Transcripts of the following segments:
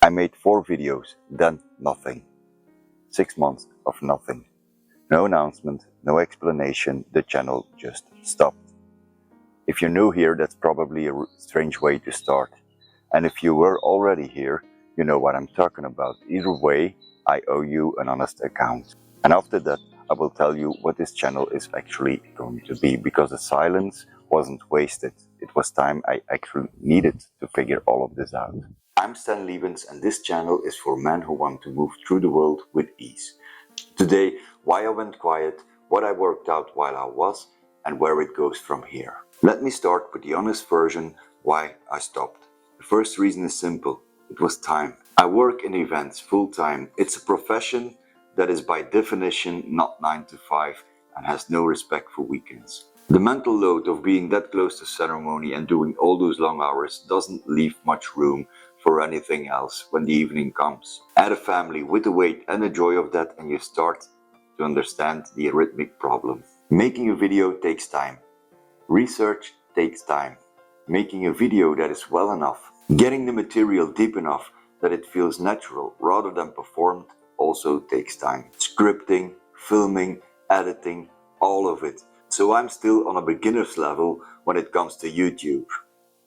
I made 4 videos, then nothing. 6 months of nothing. No announcement, no explanation, the channel just stopped. If you're new here, that's probably a strange way to start. And if you were already here, you know what I'm talking about. Either way, I owe you an honest account. And after that, I will tell you what this channel is actually going to be, because the silence wasn't wasted. It was time I actually needed to figure all of this out. I'm Stan Lee-Vens, and this channel is for men who want to move through the world with ease. Today, why I went quiet, what I worked out while I was, and where it goes from here. Let me start with the honest version why I stopped. The first reason is simple. It was time. I work in events full time. It's a profession that is by definition not 9 to 5 and has no respect for weekends. The mental load of being that close to ceremony and doing all those long hours doesn't leave much room for anything else when the evening comes. Add a family with the weight and the joy of that and you start to understand the arithmetic problem. Making a video takes time. Research takes time. Making a video that is well enough, getting the material deep enough that it feels natural rather than performed also takes time. Scripting, filming, editing, all of it. So I'm still on a beginner's level when it comes to YouTube.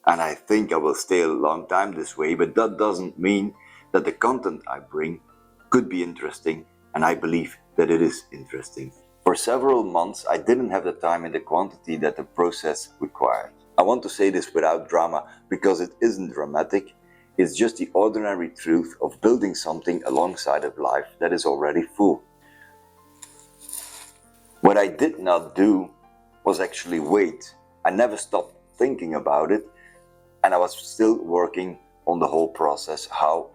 And I think I will stay a long time this way, but that doesn't mean that the content I bring could be interesting, and I believe that it is interesting. For several months I didn't have the time and the quantity that the process required. I want to say this without drama, because it isn't dramatic, it's just the ordinary truth of building something alongside of life that is already full. What I did not do was actually wait. I never stopped thinking about it, and I was still working on the whole process. How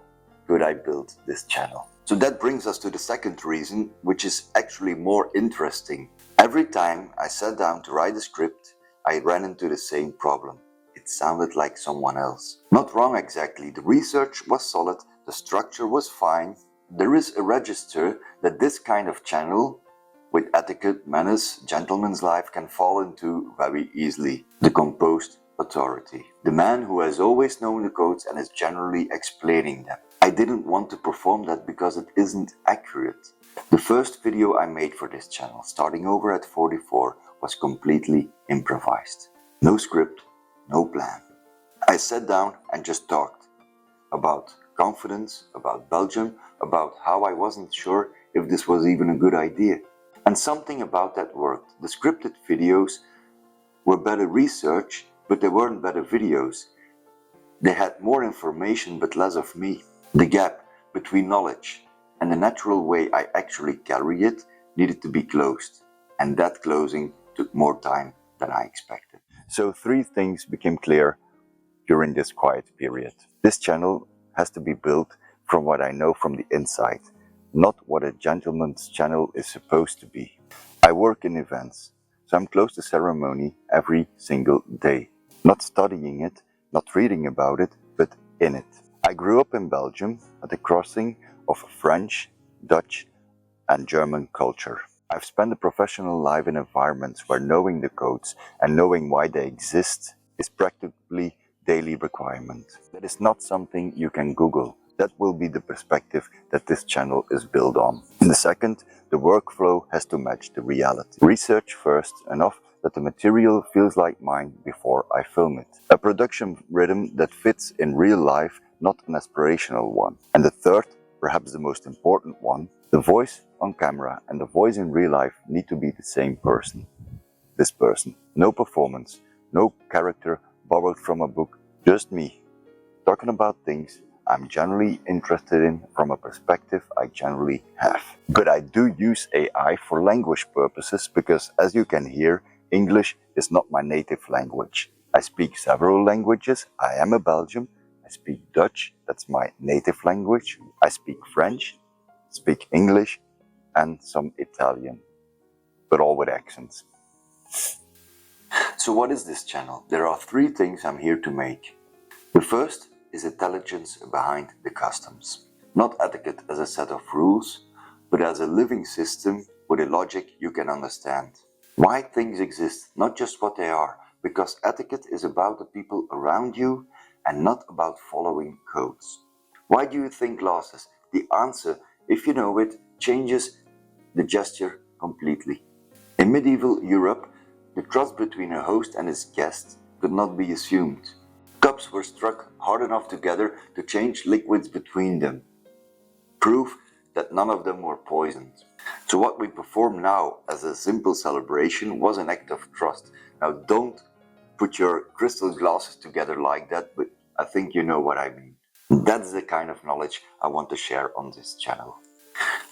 could I build this channel? So that brings us to the second reason, which is actually more interesting. Every time I sat down to write a script, I ran into the same problem. It sounded like someone else. Not wrong exactly, the research was solid, the structure was fine. There is a register that this kind of channel with etiquette, manners, gentleman's life can fall into very easily. The composed authority. The man who has always known the codes and is generally explaining them. I didn't want to perform that because it isn't accurate. The first video I made for this channel, starting over at 44, was completely improvised. No script, no plan. I sat down and just talked about confidence, about Belgium, about how I wasn't sure if this was even a good idea. And something about that worked. The scripted videos were better research, but they weren't better videos. They had more information but less of me. The gap between knowledge and the natural way I actually carry it needed to be closed. And that closing took more time than I expected. So 3 things became clear during this quiet period. This channel has to be built from what I know from the inside, not what a gentleman's channel is supposed to be. I work in events, so I'm close to ceremony every single day. Not studying it, not reading about it, but in it. I grew up in Belgium at the crossing of French, Dutch and German culture. I've spent a professional life in environments where knowing the codes and knowing why they exist is practically daily requirement. That is not something you can Google. That will be the perspective that this channel is built on. In the second, the workflow has to match the reality. Research first, enough that the material feels like mine before I film it. A production rhythm that fits in real life, not an aspirational one. And the third, perhaps the most important one, the voice on camera and the voice in real life need to be the same person. This person. No performance, no character borrowed from a book, just me, talking about things I'm generally interested in from a perspective I generally have. But I do use AI for language purposes because, as you can hear, English is not my native language. I speak several languages. I am a Belgian. I speak Dutch, that's my native language. I speak French, speak English and some Italian, but all with accents. So what is this channel? There are 3 things I'm here to make. The first is intelligence behind the customs. Not etiquette as a set of rules, but as a living system with a logic you can understand. Why things exist, not just what they are, because etiquette is about the people around you and not about following codes. Why do you think glasses? The answer, if you know it, changes the gesture completely. In medieval Europe, the trust between a host and his guests could not be assumed. Cups were struck hard enough together to change liquids between them. Proof that none of them were poisoned. So what we perform now as a simple celebration was an act of trust. Now don't put your crystal glasses together like that, but I think you know what I mean. That's the kind of knowledge I want to share on this channel.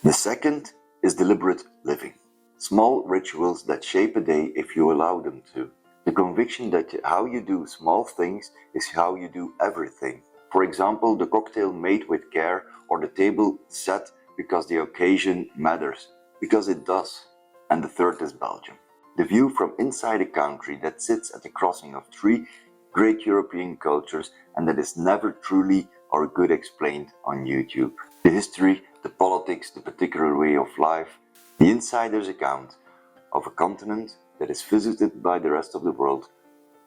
The second is deliberate living. Small rituals that shape a day if you allow them to. The conviction that how you do small things is how you do everything. For example, the cocktail made with care or the table set because the occasion matters, because it does. And the third is Belgium. The view from inside a country that sits at the crossing of three great European cultures and that is never truly or good explained on YouTube. The history, the politics, the particular way of life, the insider's account of a continent that is visited by the rest of the world,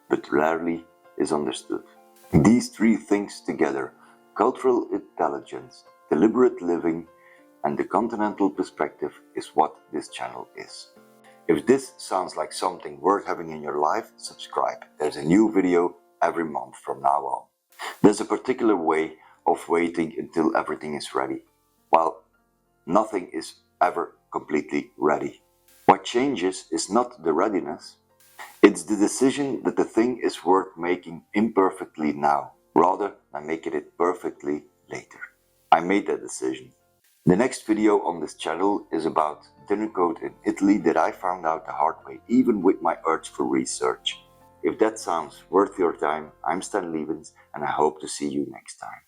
but rarely is understood. These three things together, cultural intelligence, deliberate living, and the continental perspective is what this channel is. If this sounds like something worth having in your life, subscribe. There's a new video every month from now on. There's a particular way of waiting until everything is ready. Well, nothing is ever completely ready. What changes is not the readiness, it's the decision that the thing is worth making imperfectly now, rather than making it perfectly later. I made that decision. The next video on this channel is about dinner coat in Italy that I found out the hard way, even with my urge for research. If that sounds worth your time, I'm Stan Lee-Vens and I hope to see you next time.